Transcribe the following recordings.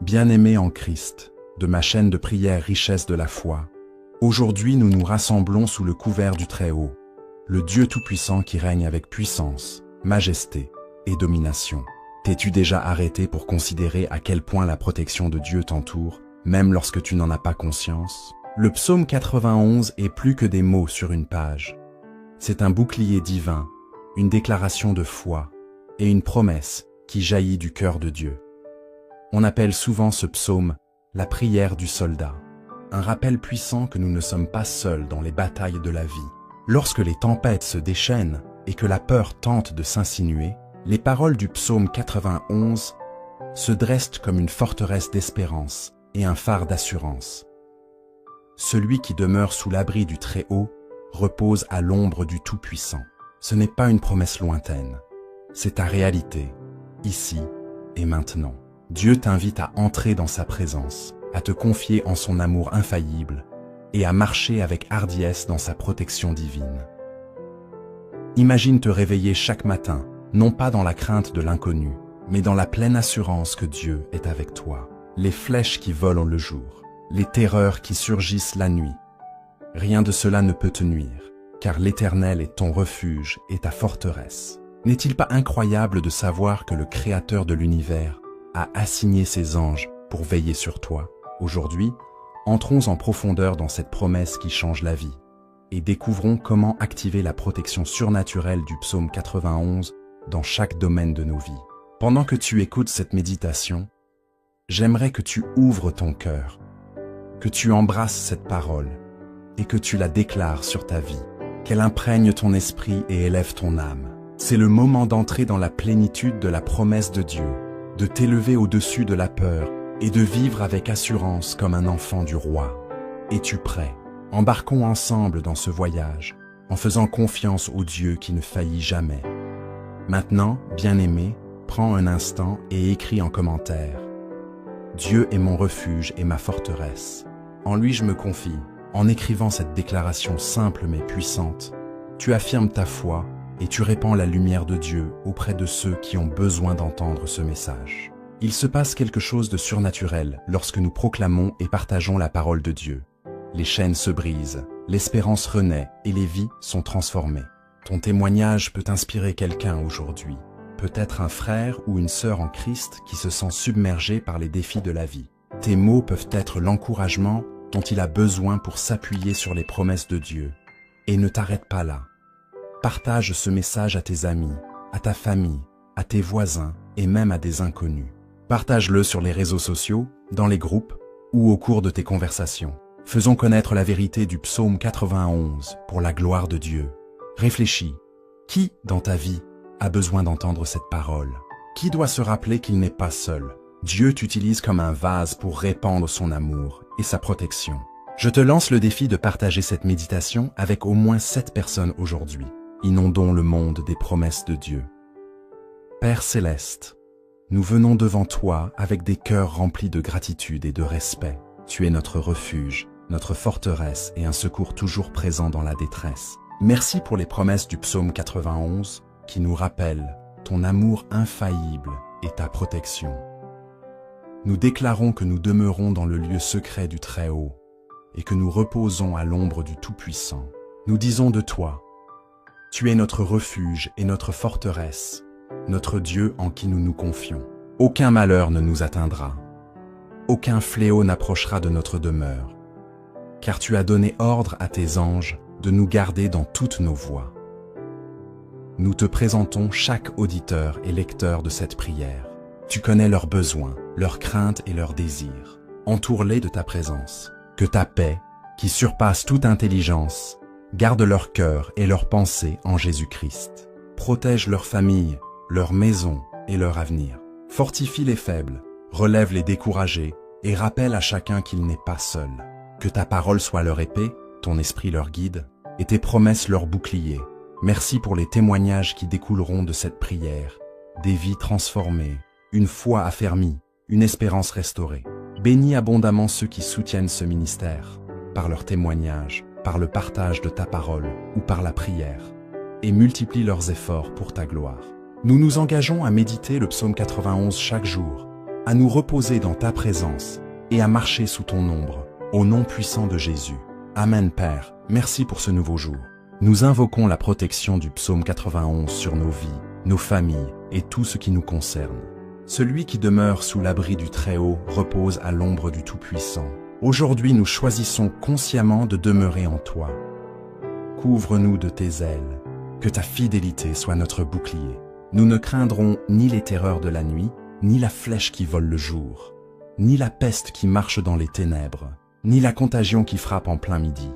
Bien-aimés en Christ, de ma chaîne de prière Richesse de la foi, aujourd'hui nous nous rassemblons sous le couvert du Très-Haut, le Dieu Tout-Puissant qui règne avec puissance, majesté et domination. T'es-tu déjà arrêté pour considérer à quel point la protection de Dieu t'entoure, même lorsque tu n'en as pas conscience? Le psaume 91 est plus que des mots sur une page. C'est un bouclier divin, une déclaration de foi et une promesse qui jaillit du cœur de Dieu. On appelle souvent ce psaume la prière du soldat, un rappel puissant que nous ne sommes pas seuls dans les batailles de la vie. Lorsque les tempêtes se déchaînent et que la peur tente de s'insinuer, les paroles du psaume 91 se dressent comme une forteresse d'espérance et un phare d'assurance. Celui qui demeure sous l'abri du Très-Haut repose à l'ombre du Tout-Puissant. Ce n'est pas une promesse lointaine, c'est ta réalité, ici et maintenant. Dieu t'invite à entrer dans sa présence, à te confier en son amour infaillible et à marcher avec hardiesse dans sa protection divine. Imagine te réveiller chaque matin, non pas dans la crainte de l'inconnu, mais dans la pleine assurance que Dieu est avec toi. Les flèches qui volent le jour, les terreurs qui surgissent la nuit. Rien de cela ne peut te nuire, car l'Éternel est ton refuge et ta forteresse. N'est-il pas incroyable de savoir que le Créateur de l'univers a assigné ses anges pour veiller sur toi? Aujourd'hui, entrons en profondeur dans cette promesse qui change la vie et découvrons comment activer la protection surnaturelle du psaume 91 dans chaque domaine de nos vies. Pendant que tu écoutes cette méditation, j'aimerais que tu ouvres ton cœur, que tu embrasses cette parole et que tu la déclares sur ta vie, qu'elle imprègne ton esprit et élève ton âme. C'est le moment d'entrer dans la plénitude de la promesse de Dieu, de t'élever au-dessus de la peur et de vivre avec assurance comme un enfant du roi. Es-tu prêt? Embarquons ensemble dans ce voyage, en faisant confiance au Dieu qui ne faillit jamais. Maintenant, bien-aimé, prends un instant et écris en commentaire. Dieu est mon refuge et ma forteresse. En lui je me confie. En écrivant cette déclaration simple mais puissante, tu affirmes ta foi et tu répands la lumière de Dieu auprès de ceux qui ont besoin d'entendre ce message. Il se passe quelque chose de surnaturel lorsque nous proclamons et partageons la parole de Dieu. Les chaînes se brisent, l'espérance renaît et les vies sont transformées. Ton témoignage peut inspirer quelqu'un aujourd'hui, peut-être un frère ou une sœur en Christ qui se sent submergé par les défis de la vie. Tes mots peuvent être l'encouragement dont il a besoin pour s'appuyer sur les promesses de Dieu. Et ne t'arrête pas là. Partage ce message à tes amis, à ta famille, à tes voisins et même à des inconnus. Partage-le sur les réseaux sociaux, dans les groupes ou au cours de tes conversations. Faisons connaître la vérité du psaume 91 pour la gloire de Dieu. Réfléchis. Qui, dans ta vie, a besoin d'entendre cette parole? Qui doit se rappeler qu'il n'est pas seul? Dieu t'utilise comme un vase pour répandre son amour et sa protection. Je te lance le défi de partager cette méditation avec au moins 7 personnes aujourd'hui. Inondons le monde des promesses de Dieu. Père céleste, nous venons devant toi avec des cœurs remplis de gratitude et de respect. Tu es notre refuge, notre forteresse et un secours toujours présent dans la détresse. Merci pour les promesses du psaume 91 qui nous rappellent ton amour infaillible et ta protection. Nous déclarons que nous demeurons dans le lieu secret du Très-Haut et que nous reposons à l'ombre du Tout-Puissant. Nous disons de toi, tu es notre refuge et notre forteresse, notre Dieu en qui nous nous confions. Aucun malheur ne nous atteindra. Aucun fléau n'approchera de notre demeure, car tu as donné ordre à tes anges de nous garder dans toutes nos voies. Nous te présentons chaque auditeur et lecteur de cette prière. Tu connais leurs besoins, leurs craintes et leurs désirs. Entoure-les de ta présence. Que ta paix, qui surpasse toute intelligence, garde leur cœur et leurs pensées en Jésus-Christ. Protège leur famille, leur maison et leur avenir. Fortifie les faibles, relève les découragés et rappelle à chacun qu'il n'est pas seul. Que ta parole soit leur épée, ton esprit leur guide et tes promesses leur bouclier. Merci pour les témoignages qui découleront de cette prière, des vies transformées, une foi affermie, une espérance restaurée. Bénis abondamment ceux qui soutiennent ce ministère, par leur témoignage, par le partage de ta parole ou par la prière, et multiplie leurs efforts pour ta gloire. Nous nous engageons à méditer le psaume 91 chaque jour, à nous reposer dans ta présence et à marcher sous ton ombre, au nom puissant de Jésus. Amen Père, merci pour ce nouveau jour. Nous invoquons la protection du psaume 91 sur nos vies, nos familles et tout ce qui nous concerne. Celui qui demeure sous l'abri du Très-Haut repose à l'ombre du Tout-Puissant. Aujourd'hui, nous choisissons consciemment de demeurer en toi. Couvre-nous de tes ailes, que ta fidélité soit notre bouclier. Nous ne craindrons ni les terreurs de la nuit, ni la flèche qui vole le jour, ni la peste qui marche dans les ténèbres, ni la contagion qui frappe en plein midi.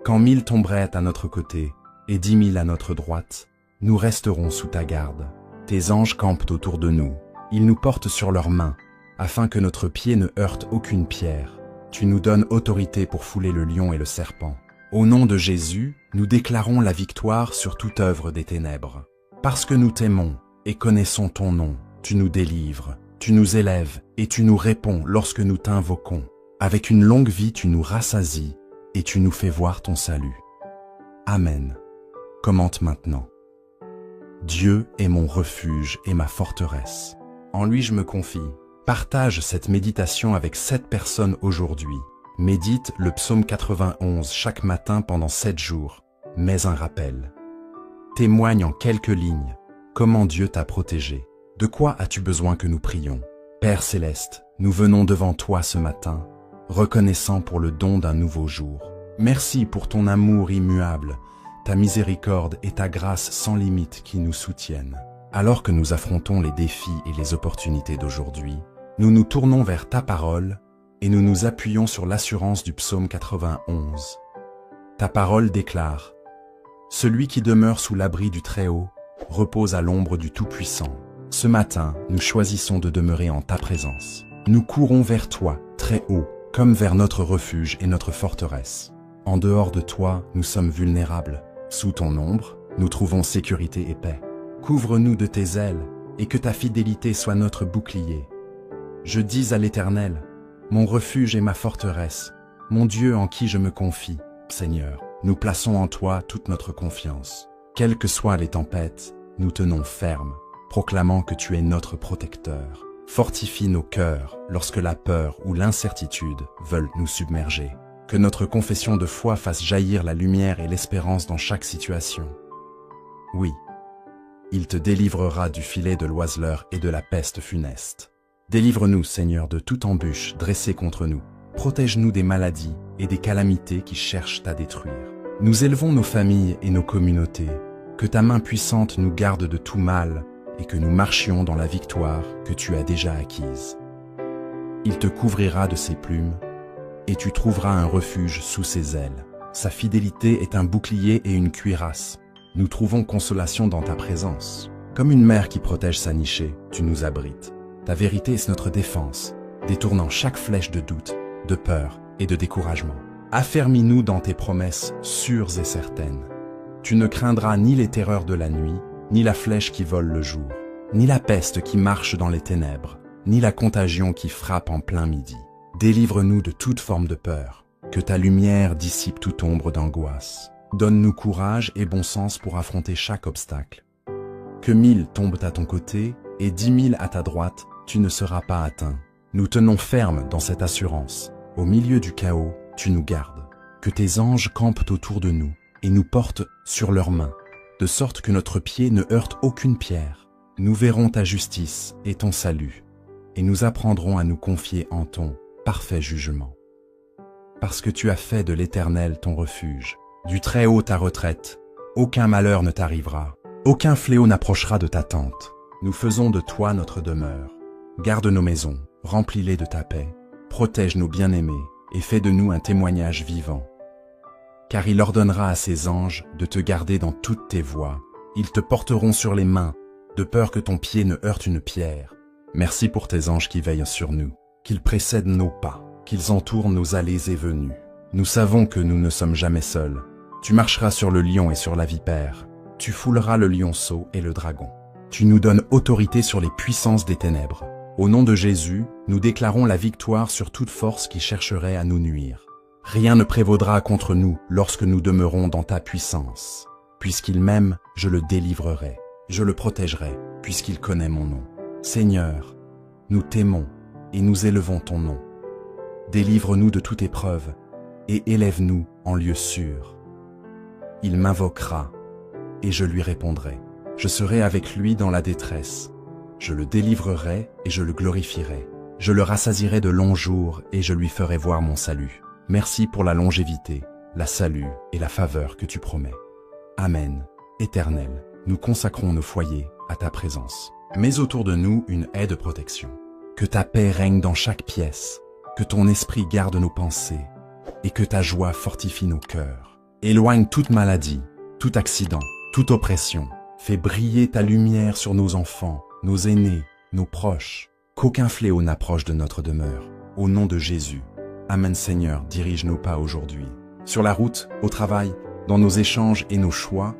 Quand 1000 tomberaient à notre côté et 10 000 à notre droite, nous resterons sous ta garde. Tes anges campent autour de nous. Ils nous portent sur leurs mains, afin que notre pied ne heurte aucune pierre. Tu nous donnes autorité pour fouler le lion et le serpent. Au nom de Jésus, nous déclarons la victoire sur toute œuvre des ténèbres. Parce que nous t'aimons et connaissons ton nom, tu nous délivres, tu nous élèves et tu nous réponds lorsque nous t'invoquons. Avec une longue vie, tu nous rassasies et tu nous fais voir ton salut. Amen. Commente maintenant. Dieu est mon refuge et ma forteresse. En lui je me confie. Partage cette méditation avec 7 personnes aujourd'hui. Médite le psaume 91 chaque matin pendant 7 jours. Mets un rappel. Témoigne en quelques lignes comment Dieu t'a protégé. De quoi as-tu besoin que nous prions? Père Céleste, nous venons devant toi ce matin, reconnaissant pour le don d'un nouveau jour. Merci pour ton amour immuable, ta miséricorde et ta grâce sans limite qui nous soutiennent. Alors que nous affrontons les défis et les opportunités d'aujourd'hui, nous nous tournons vers ta parole et nous nous appuyons sur l'assurance du psaume 91. Ta parole déclare « Celui qui demeure sous l'abri du Très-Haut repose à l'ombre du Tout-Puissant. » Ce matin, nous choisissons de demeurer en ta présence. Nous courons vers toi, très haut, comme vers notre refuge et notre forteresse. En dehors de toi, nous sommes vulnérables. Sous ton ombre, nous trouvons sécurité et paix. Couvre-nous de tes ailes, et que ta fidélité soit notre bouclier. Je dis à l'Éternel, mon refuge et ma forteresse, mon Dieu en qui je me confie. Seigneur, nous plaçons en toi toute notre confiance. Quelles que soient les tempêtes, nous tenons ferme, proclamant que tu es notre protecteur. Fortifie nos cœurs lorsque la peur ou l'incertitude veulent nous submerger. Que notre confession de foi fasse jaillir la lumière et l'espérance dans chaque situation. Oui, il te délivrera du filet de l'oiseleur et de la peste funeste. Délivre-nous, Seigneur, de toute embûche dressée contre nous. Protège-nous des maladies et des calamités qui cherchent à détruire. Nous élevons nos familles et nos communautés. Que ta main puissante nous garde de tout mal et que nous marchions dans la victoire que tu as déjà acquise. Il te couvrira de ses plumes et tu trouveras un refuge sous ses ailes. Sa fidélité est un bouclier et une cuirasse. Nous trouvons consolation dans ta présence. Comme une mère qui protège sa nichée, tu nous abrites. Ta vérité est notre défense, détournant chaque flèche de doute, de peur et de découragement. Affermis-nous dans tes promesses sûres et certaines. Tu ne craindras ni les terreurs de la nuit, ni la flèche qui vole le jour, ni la peste qui marche dans les ténèbres, ni la contagion qui frappe en plein midi. Délivre-nous de toute forme de peur, que ta lumière dissipe toute ombre d'angoisse. Donne-nous courage et bon sens pour affronter chaque obstacle. Que 1000 tombent à ton côté et 10 000 à ta droite, tu ne seras pas atteint. Nous tenons ferme dans cette assurance. Au milieu du chaos, tu nous gardes. Que tes anges campent autour de nous et nous portent sur leurs mains, de sorte que notre pied ne heurte aucune pierre. Nous verrons ta justice et ton salut, et nous apprendrons à nous confier en ton parfait jugement. Parce que tu as fait de l'Éternel ton refuge, du Très-Haut ta retraite, aucun malheur ne t'arrivera, aucun fléau n'approchera de ta tente. Nous faisons de toi notre demeure. Garde nos maisons, remplis-les de ta paix, protège nos bien-aimés et fais de nous un témoignage vivant. Car il ordonnera à ses anges de te garder dans toutes tes voies. Ils te porteront sur les mains, de peur que ton pied ne heurte une pierre. Merci pour tes anges qui veillent sur nous, qu'ils précèdent nos pas, qu'ils entourent nos allées et venues. Nous savons que nous ne sommes jamais seuls. Tu marcheras sur le lion et sur la vipère. Tu fouleras le lionceau et le dragon. Tu nous donnes autorité sur les puissances des ténèbres. Au nom de Jésus, nous déclarons la victoire sur toute force qui chercherait à nous nuire. Rien ne prévaudra contre nous lorsque nous demeurons dans ta puissance. Puisqu'il m'aime, je le délivrerai. Je le protégerai, puisqu'il connaît mon nom. Seigneur, nous t'aimons et nous élevons ton nom. Délivre-nous de toute épreuve, et élève-nous en lieu sûr. Il m'invoquera, et je lui répondrai. Je serai avec lui dans la détresse. Je le délivrerai et je le glorifierai. Je le rassasierai de longs jours et je lui ferai voir mon salut. Merci pour la longévité, la salut et la faveur que tu promets. Amen. Éternel, nous consacrons nos foyers à ta présence. Mets autour de nous une haie de protection. Que ta paix règne dans chaque pièce, que ton esprit garde nos pensées et que ta joie fortifie nos cœurs. Éloigne toute maladie, tout accident, toute oppression. Fais briller ta lumière sur nos enfants, nos aînés, nos proches. Qu'aucun fléau n'approche de notre demeure. Au nom de Jésus. Amen Seigneur, dirige nos pas aujourd'hui. Sur la route, au travail, dans nos échanges et nos choix,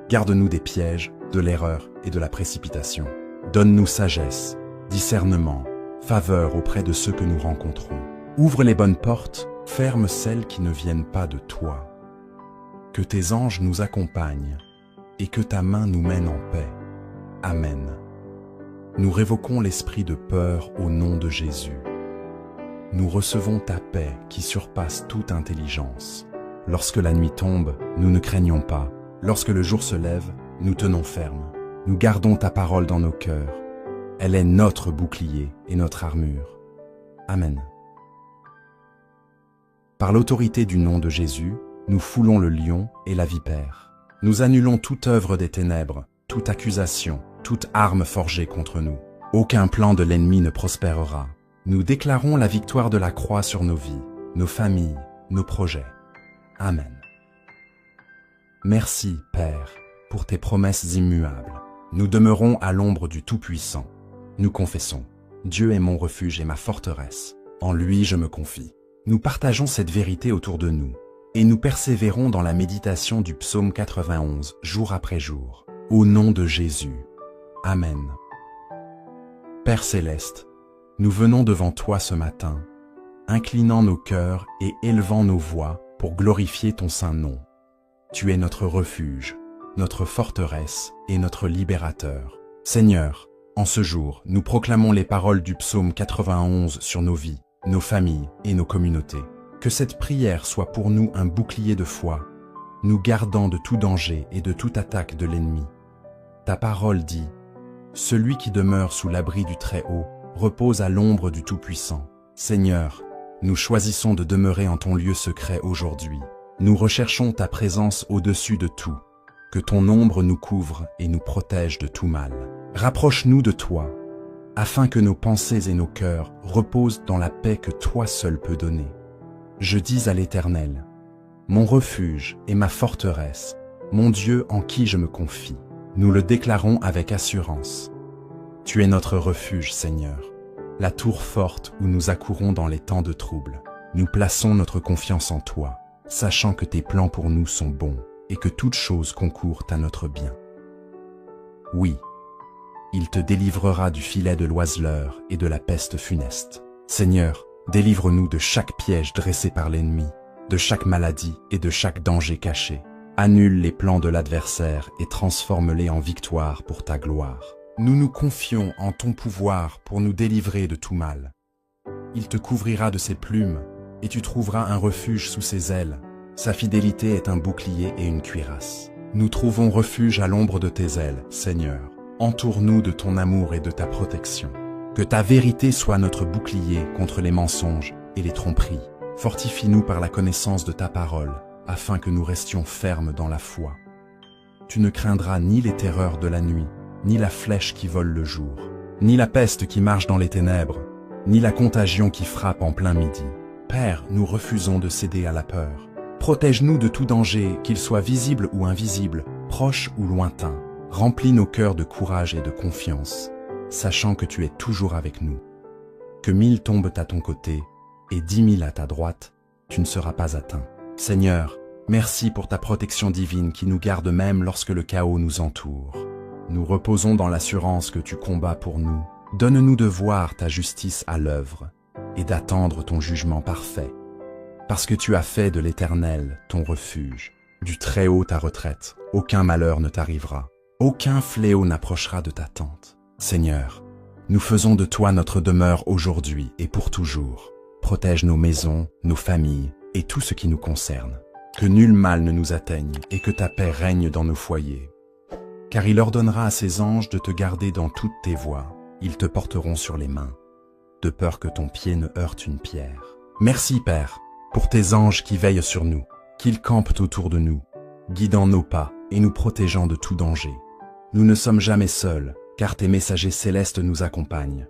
garde-nous des pièges, de l'erreur et de la précipitation. Donne-nous sagesse, discernement, faveur auprès de ceux que nous rencontrons. Ouvre les bonnes portes, ferme celles qui ne viennent pas de toi. Que tes anges nous accompagnent et que ta main nous mène en paix. Amen. Nous révoquons l'esprit de peur au nom de Jésus. Nous recevons ta paix qui surpasse toute intelligence. Lorsque la nuit tombe, nous ne craignons pas. Lorsque le jour se lève, nous tenons ferme. Nous gardons ta parole dans nos cœurs. Elle est notre bouclier et notre armure. Amen. Par l'autorité du nom de Jésus, nous foulons le lion et la vipère. Nous annulons toute œuvre des ténèbres, toute accusation, toute arme forgée contre nous. Aucun plan de l'ennemi ne prospérera. Nous déclarons la victoire de la croix sur nos vies, nos familles, nos projets. Amen. Merci, Père, pour tes promesses immuables. Nous demeurons à l'ombre du Tout-Puissant. Nous confessons, Dieu est mon refuge et ma forteresse. En lui je me confie. Nous partageons cette vérité autour de nous, et nous persévérons dans la méditation du psaume 91, jour après jour. Au nom de Jésus. Amen. Père céleste, nous venons devant toi ce matin, inclinant nos cœurs et élevant nos voix pour glorifier ton saint nom. Tu es notre refuge, notre forteresse et notre libérateur. Seigneur, en ce jour, nous proclamons les paroles du psaume 91 sur nos vies, nos familles et nos communautés. Que cette prière soit pour nous un bouclier de foi, nous gardant de tout danger et de toute attaque de l'ennemi. Ta parole dit, « Celui qui demeure sous l'abri du Très-Haut repose à l'ombre du Tout-Puissant. » Seigneur, nous choisissons de demeurer en ton lieu secret aujourd'hui. Nous recherchons ta présence au-dessus de tout. Que ton ombre nous couvre et nous protège de tout mal. Rapproche-nous de toi, afin que nos pensées et nos cœurs reposent dans la paix que toi seul peux donner. Je dis à l'Éternel, mon refuge et ma forteresse, mon Dieu en qui je me confie. Nous le déclarons avec assurance. Tu es notre refuge, Seigneur, la tour forte où nous accourons dans les temps de trouble. Nous plaçons notre confiance en toi, sachant que tes plans pour nous sont bons et que toute chose concourt à notre bien. Oui, il te délivrera du filet de l'oiseleur et de la peste funeste. Seigneur, délivre-nous de chaque piège dressé par l'ennemi, de chaque maladie et de chaque danger caché. Annule les plans de l'adversaire et transforme-les en victoire pour ta gloire. Nous nous confions en ton pouvoir pour nous délivrer de tout mal. Il te couvrira de ses plumes et tu trouveras un refuge sous ses ailes. Sa fidélité est un bouclier et une cuirasse. Nous trouvons refuge à l'ombre de tes ailes, Seigneur. Entoure-nous de ton amour et de ta protection. Que ta vérité soit notre bouclier contre les mensonges et les tromperies. Fortifie-nous par la connaissance de ta parole, afin que nous restions fermes dans la foi. Tu ne craindras ni les terreurs de la nuit, ni la flèche qui vole le jour, ni la peste qui marche dans les ténèbres, ni la contagion qui frappe en plein midi. Père, nous refusons de céder à la peur. Protège-nous de tout danger, qu'il soit visible ou invisible, proche ou lointain. Remplis nos cœurs de courage et de confiance, sachant que tu es toujours avec nous. Que 1000 tombent à ton côté et 10 000 à ta droite, tu ne seras pas atteint. Seigneur, merci pour ta protection divine qui nous garde même lorsque le chaos nous entoure. Nous reposons dans l'assurance que tu combats pour nous. Donne-nous de voir ta justice à l'œuvre et d'attendre ton jugement parfait. Parce que tu as fait de l'Éternel ton refuge, du Très-Haut ta retraite, aucun malheur ne t'arrivera, aucun fléau n'approchera de ta tente. Seigneur, Nous faisons de toi notre demeure aujourd'hui et pour toujours. Protège nos maisons, nos familles et tout ce qui nous concerne. Que nul mal ne nous atteigne et que ta paix règne dans nos foyers. Car il ordonnera à ses anges de te garder dans toutes tes voies. Ils te porteront sur les mains, de peur que ton pied ne heurte une pierre. Merci, Père, pour tes anges qui veillent sur nous, qu'ils campent autour de nous, guidant nos pas et nous protégeant de tout danger. Nous ne sommes jamais seuls, car tes messagers célestes nous accompagnent.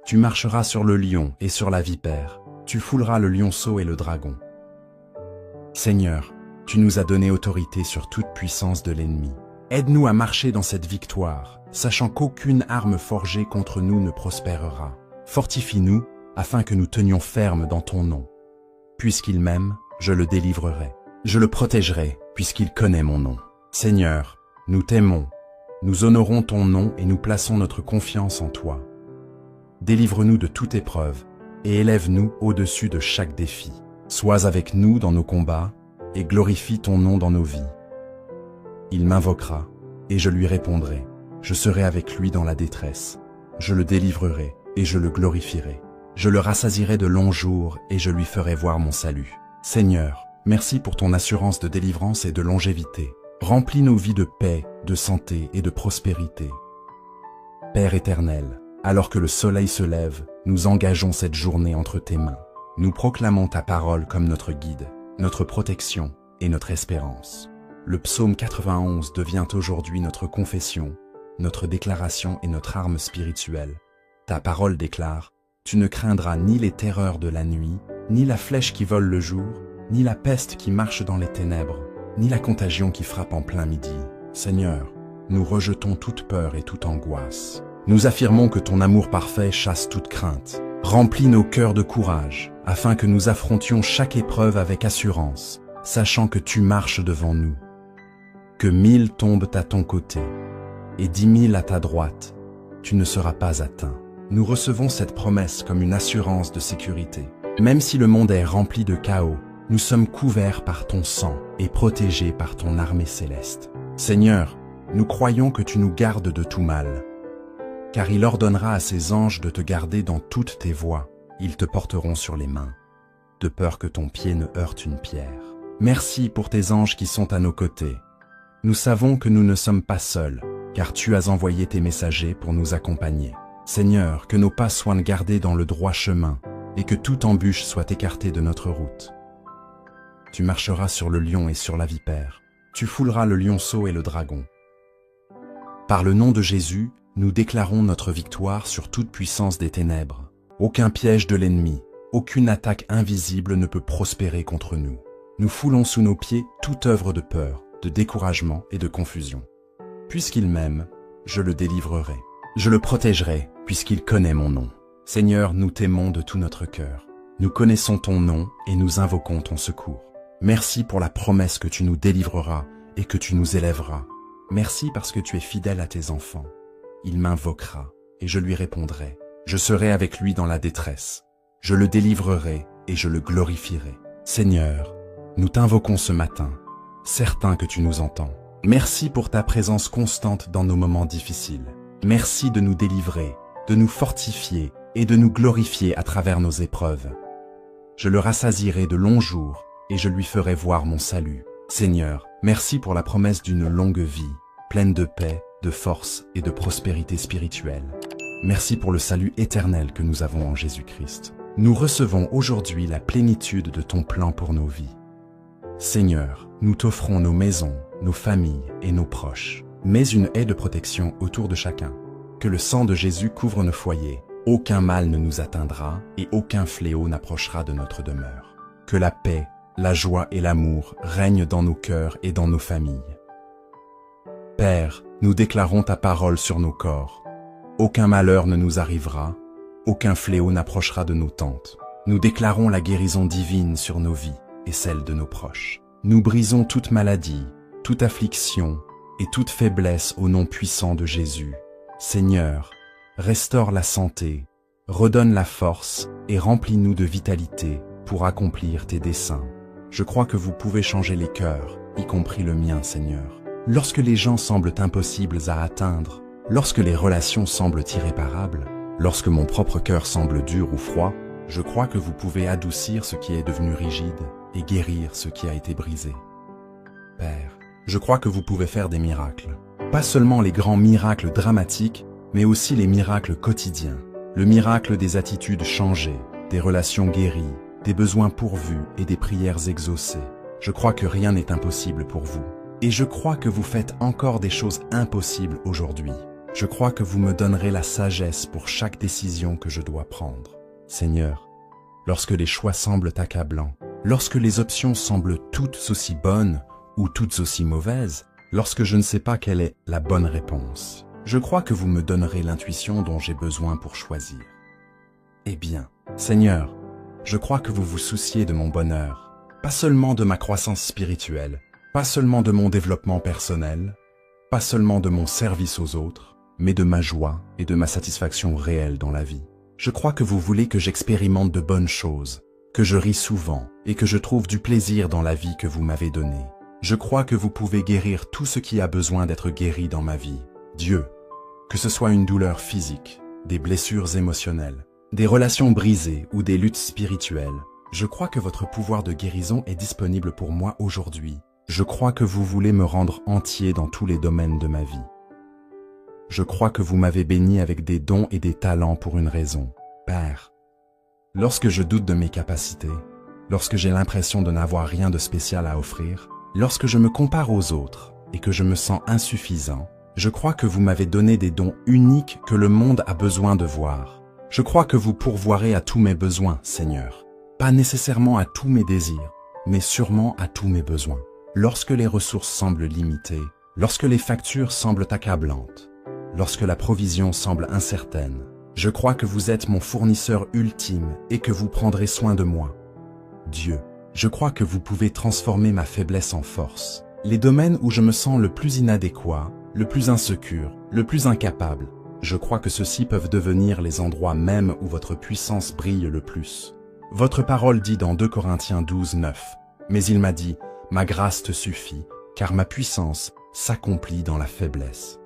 Tu marcheras sur le lion et sur la vipère, tu fouleras le lionceau et le dragon. Seigneur, tu nous as donné autorité sur toute puissance de l'ennemi. Aide-nous à marcher dans cette victoire, sachant qu'aucune arme forgée contre nous ne prospérera. Fortifie-nous, afin que nous tenions ferme dans ton nom. Puisqu'il m'aime, je le délivrerai. Je le protégerai, puisqu'il connaît mon nom. Seigneur, nous t'aimons, nous honorons ton nom et nous plaçons notre confiance en toi. Délivre-nous de toute épreuve, et élève-nous au-dessus de chaque défi. Sois avec nous dans nos combats, et glorifie ton nom dans nos vies. Il m'invoquera, et je lui répondrai. Je serai avec lui dans la détresse. Je le délivrerai, et je le glorifierai. Je le rassasierai de longs jours, et je lui ferai voir mon salut. Seigneur, merci pour ton assurance de délivrance et de longévité. Remplis nos vies de paix, de santé et de prospérité. Père éternel, alors que le soleil se lève, nous engageons cette journée entre tes mains. Nous proclamons ta parole comme notre guide, notre protection et notre espérance. Le psaume 91 devient aujourd'hui notre confession, notre déclaration et notre arme spirituelle. Ta parole déclare: tu ne craindras ni les terreurs de la nuit, ni la flèche qui vole le jour, ni la peste qui marche dans les ténèbres, ni la contagion qui frappe en plein midi. Seigneur, nous rejetons toute peur et toute angoisse. Nous affirmons que ton amour parfait chasse toute crainte. Remplis nos cœurs de courage, afin que nous affrontions chaque épreuve avec assurance, sachant que tu marches devant nous. Que 1000 tombent à ton côté, et 10 000 à ta droite, tu ne seras pas atteint. Nous recevons cette promesse comme une assurance de sécurité. Même si le monde est rempli de chaos, nous sommes couverts par ton sang et protégés par ton armée céleste. Seigneur, nous croyons que tu nous gardes de tout mal, car il ordonnera à ses anges de te garder dans toutes tes voies. Ils te porteront sur les mains, de peur que ton pied ne heurte une pierre. Merci pour tes anges qui sont à nos côtés. Nous savons que nous ne sommes pas seuls, car tu as envoyé tes messagers pour nous accompagner. Seigneur, que nos pas soient gardés dans le droit chemin, et que toute embûche soit écartée de notre route. Tu marcheras sur le lion et sur la vipère. Tu fouleras le lionceau et le dragon. Par le nom de Jésus, nous déclarons notre victoire sur toute puissance des ténèbres. Aucun piège de l'ennemi, aucune attaque invisible ne peut prospérer contre nous. Nous foulons sous nos pieds toute œuvre de peur, de découragement et de confusion. Puisqu'il m'aime, je le délivrerai. Je le protégerai, puisqu'il connaît mon nom. Seigneur, nous t'aimons de tout notre cœur. Nous connaissons ton nom et nous invoquons ton secours. Merci pour la promesse que tu nous délivreras et que tu nous élèveras. Merci parce que tu es fidèle à tes enfants. Il m'invoquera et je lui répondrai. Je serai avec lui dans la détresse. Je le délivrerai et je le glorifierai. Seigneur, nous t'invoquons ce matin, certains que tu nous entends. Merci pour ta présence constante dans nos moments difficiles. Merci de nous délivrer, de nous fortifier et de nous glorifier à travers nos épreuves. Je le rassasierai de longs jours et je lui ferai voir mon salut. Seigneur, merci pour la promesse d'une longue vie, pleine de paix, de force et de prospérité spirituelle. Merci pour le salut éternel que nous avons en Jésus-Christ. Nous recevons aujourd'hui la plénitude de ton plan pour nos vies. Seigneur, nous t'offrons nos maisons, nos familles et nos proches. Mets une haie de protection autour de chacun. Que le sang de Jésus couvre nos foyers. Aucun mal ne nous atteindra et aucun fléau n'approchera de notre demeure. Que la paix, la joie et l'amour règnent dans nos cœurs et dans nos familles. Père, nous déclarons ta parole sur nos corps. Aucun malheur ne nous arrivera, aucun fléau n'approchera de nos tentes. Nous déclarons la guérison divine sur nos vies et celle de nos proches. Nous brisons toute maladie, toute affliction et toute faiblesse au nom puissant de Jésus. Seigneur, restaure la santé, redonne la force et remplis-nous de vitalité pour accomplir tes desseins. Je crois que vous pouvez changer les cœurs, y compris le mien, Seigneur. Lorsque les gens semblent impossibles à atteindre, lorsque les relations semblent irréparables, Lorsque mon propre cœur semble dur ou froid, je crois que vous pouvez adoucir ce qui est devenu rigide et guérir ce qui a été brisé. Père, je crois que vous pouvez faire des miracles. Pas seulement les grands miracles dramatiques, mais aussi les miracles quotidiens. Le miracle des attitudes changées, des relations guéries, des besoins pourvus et des prières exaucées. Je crois que rien n'est impossible pour vous. Et je crois que vous faites encore des choses impossibles aujourd'hui. Je crois que vous me donnerez la sagesse pour chaque décision que je dois prendre. Seigneur, lorsque les choix semblent accablants, lorsque les options semblent toutes aussi bonnes ou toutes aussi mauvaises, lorsque je ne sais pas quelle est la bonne réponse, je crois que vous me donnerez l'intuition dont j'ai besoin pour choisir. Eh bien, Seigneur, je crois que vous vous souciez de mon bonheur, pas seulement de ma croissance spirituelle, pas seulement de mon développement personnel, pas seulement de mon service aux autres, mais de ma joie et de ma satisfaction réelle dans la vie. Je crois que vous voulez que j'expérimente de bonnes choses, que je ris souvent et que je trouve du plaisir dans la vie que vous m'avez donnée. Je crois que vous pouvez guérir tout ce qui a besoin d'être guéri dans ma vie. Dieu, que ce soit une douleur physique, des blessures émotionnelles, des relations brisées ou des luttes spirituelles, je crois que votre pouvoir de guérison est disponible pour moi aujourd'hui. Je crois que vous voulez me rendre entier dans tous les domaines de ma vie. Je crois que vous m'avez béni avec des dons et des talents pour une raison. Père, lorsque je doute de mes capacités, lorsque j'ai l'impression de n'avoir rien de spécial à offrir, lorsque je me compare aux autres et que je me sens insuffisant, je crois que vous m'avez donné des dons uniques que le monde a besoin de voir. Je crois que vous pourvoirez à tous mes besoins, Seigneur. Pas nécessairement à tous mes désirs, mais sûrement à tous mes besoins. Lorsque les ressources semblent limitées, lorsque les factures semblent accablantes, lorsque la provision semble incertaine, je crois que vous êtes mon fournisseur ultime et que vous prendrez soin de moi. Dieu, je crois que vous pouvez transformer ma faiblesse en force. Les domaines où je me sens le plus inadéquat, le plus insécure, le plus incapable, je crois que ceux-ci peuvent devenir les endroits mêmes où votre puissance brille le plus. Votre parole dit dans 2 Corinthiens 12, 9, « Mais il m'a dit, ma grâce te suffit, car ma puissance s'accomplit dans la faiblesse. »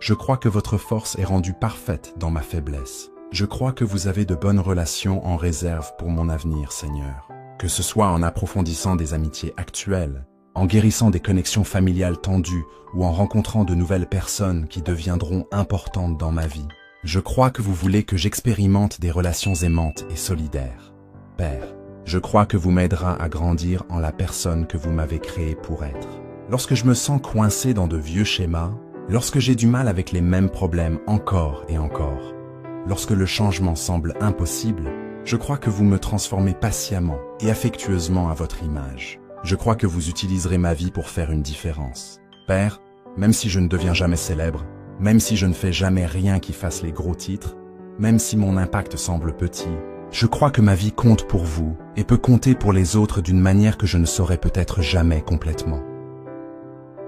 Je crois que votre force est rendue parfaite dans ma faiblesse. Je crois que vous avez de bonnes relations en réserve pour mon avenir, Seigneur. Que ce soit en approfondissant des amitiés actuelles, en guérissant des connexions familiales tendues ou en rencontrant de nouvelles personnes qui deviendront importantes dans ma vie. Je crois que vous voulez que j'expérimente des relations aimantes et solidaires. Père, je crois que vous m'aiderez à grandir en la personne que vous m'avez créée pour être. Lorsque je me sens coincé dans de vieux schémas, lorsque j'ai du mal avec les mêmes problèmes encore et encore, lorsque le changement semble impossible, je crois que vous me transformez patiemment et affectueusement à votre image. Je crois que vous utiliserez ma vie pour faire une différence. Père, même si je ne deviens jamais célèbre, même si je ne fais jamais rien qui fasse les gros titres, même si mon impact semble petit, je crois que ma vie compte pour vous et peut compter pour les autres d'une manière que je ne saurais peut-être jamais complètement.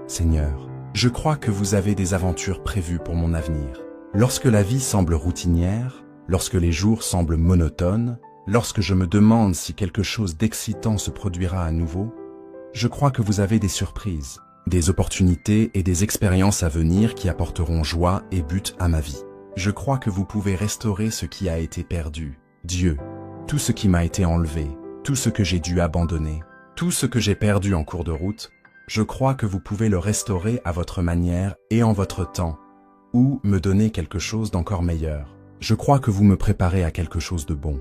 Seigneur, je crois que vous avez des aventures prévues pour mon avenir. Lorsque la vie semble routinière, lorsque les jours semblent monotones, lorsque je me demande si quelque chose d'excitant se produira à nouveau, je crois que vous avez des surprises, des opportunités et des expériences à venir qui apporteront joie et but à ma vie. Je crois que vous pouvez restaurer ce qui a été perdu. Dieu, tout ce qui m'a été enlevé, tout ce que j'ai dû abandonner, tout ce que j'ai perdu en cours de route, je crois que vous pouvez le restaurer à votre manière et en votre temps, ou me donner quelque chose d'encore meilleur. Je crois que vous me préparez à quelque chose de bon.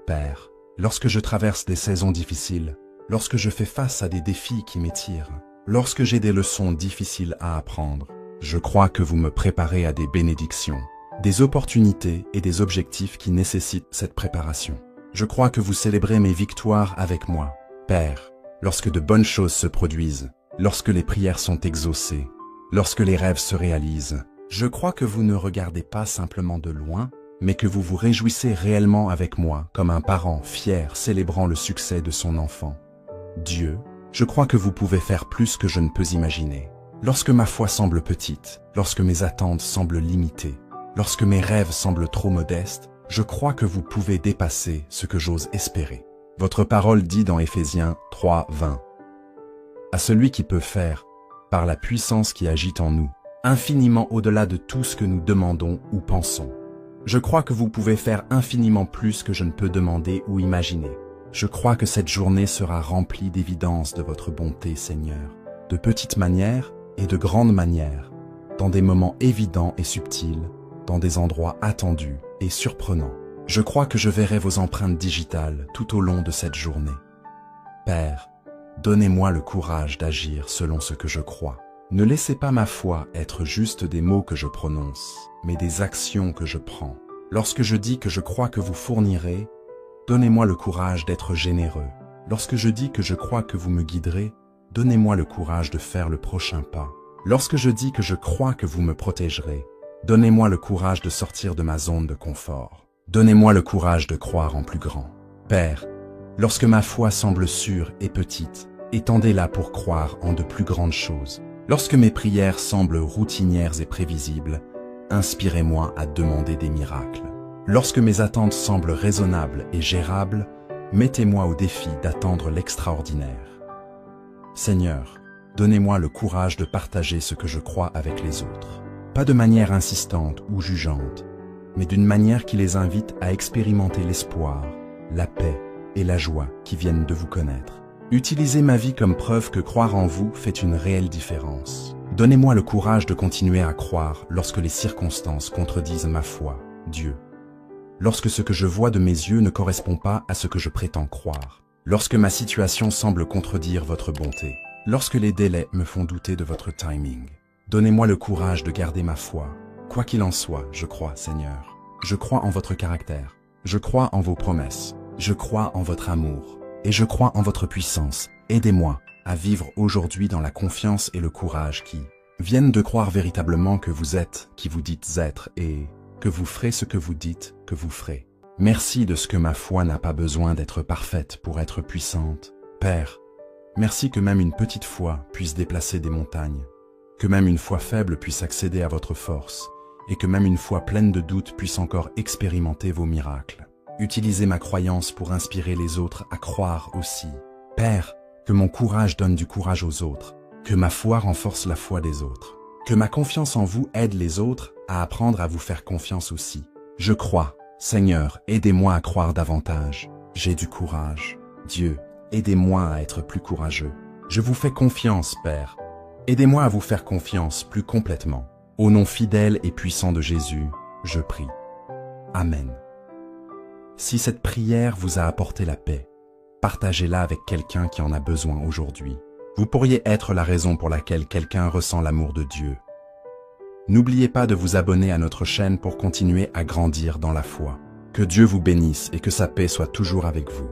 Père, lorsque je traverse des saisons difficiles, lorsque je fais face à des défis qui m'étirent, lorsque j'ai des leçons difficiles à apprendre, je crois que vous me préparez à des bénédictions, des opportunités et des objectifs qui nécessitent cette préparation. Je crois que vous célébrez mes victoires avec moi. Père, lorsque de bonnes choses se produisent, lorsque les prières sont exaucées, lorsque les rêves se réalisent, je crois que vous ne regardez pas simplement de loin, mais que vous vous réjouissez réellement avec moi comme un parent fier célébrant le succès de son enfant. Dieu, je crois que vous pouvez faire plus que je ne peux imaginer. Lorsque ma foi semble petite, lorsque mes attentes semblent limitées, lorsque mes rêves semblent trop modestes, je crois que vous pouvez dépasser ce que j'ose espérer. Votre parole dit dans Éphésiens 3, 20. À celui qui peut faire, par la puissance qui agit en nous, infiniment au-delà de tout ce que nous demandons ou pensons. Je crois que vous pouvez faire infiniment plus que je ne peux demander ou imaginer. Je crois que cette journée sera remplie d'évidence de votre bonté, Seigneur, de petites manières et de grandes manières, dans des moments évidents et subtils, dans des endroits attendus et surprenants. Je crois que je verrai vos empreintes digitales tout au long de cette journée. Père, donnez-moi le courage d'agir selon ce que je crois. Ne laissez pas ma foi être juste des mots que je prononce, mais des actions que je prends. Lorsque je dis que je crois que vous fournirez, donnez-moi le courage d'être généreux. Lorsque je dis que je crois que vous me guiderez, donnez-moi le courage de faire le prochain pas. Lorsque je dis que je crois que vous me protégerez, donnez-moi le courage de sortir de ma zone de confort. Donnez-moi le courage de croire en plus grand. Père, lorsque ma foi semble sûre et petite, étendez-la pour croire en de plus grandes choses. Lorsque mes prières semblent routinières et prévisibles, inspirez-moi à demander des miracles. Lorsque mes attentes semblent raisonnables et gérables, mettez-moi au défi d'attendre l'extraordinaire. Seigneur, donnez-moi le courage de partager ce que je crois avec les autres. Pas de manière insistante ou jugeante, mais d'une manière qui les invite à expérimenter l'espoir, la paix et la joie qui viennent de vous connaître. Utilisez ma vie comme preuve que croire en vous fait une réelle différence. Donnez-moi le courage de continuer à croire lorsque les circonstances contredisent ma foi, Dieu. Lorsque ce que je vois de mes yeux ne correspond pas à ce que je prétends croire. Lorsque ma situation semble contredire votre bonté. Lorsque les délais me font douter de votre timing. Donnez-moi le courage de garder ma foi. Quoi qu'il en soit, je crois, Seigneur. Je crois en votre caractère. Je crois en vos promesses. Je crois en votre amour. Et je crois en votre puissance. Aidez-moi à vivre aujourd'hui dans la confiance et le courage qui viennent de croire véritablement que vous êtes qui vous dites être et que vous ferez ce que vous dites que vous ferez. Merci de ce que ma foi n'a pas besoin d'être parfaite pour être puissante. Père, merci que même une petite foi puisse déplacer des montagnes, que même une foi faible puisse accéder à votre force, et que même une foi pleine de doutes puisse encore expérimenter vos miracles. Utilisez ma croyance pour inspirer les autres à croire aussi. Père, que mon courage donne du courage aux autres, que ma foi renforce la foi des autres, que ma confiance en vous aide les autres à apprendre à vous faire confiance aussi. Je crois, Seigneur, aidez-moi à croire davantage. J'ai du courage. Dieu, aidez-moi à être plus courageux. Je vous fais confiance, Père. Aidez-moi à vous faire confiance plus complètement. Au nom fidèle et puissant de Jésus, je prie. Amen. Si cette prière vous a apporté la paix, partagez-la avec quelqu'un qui en a besoin aujourd'hui. Vous pourriez être la raison pour laquelle quelqu'un ressent l'amour de Dieu. N'oubliez pas de vous abonner à notre chaîne pour continuer à grandir dans la foi. Que Dieu vous bénisse et que sa paix soit toujours avec vous.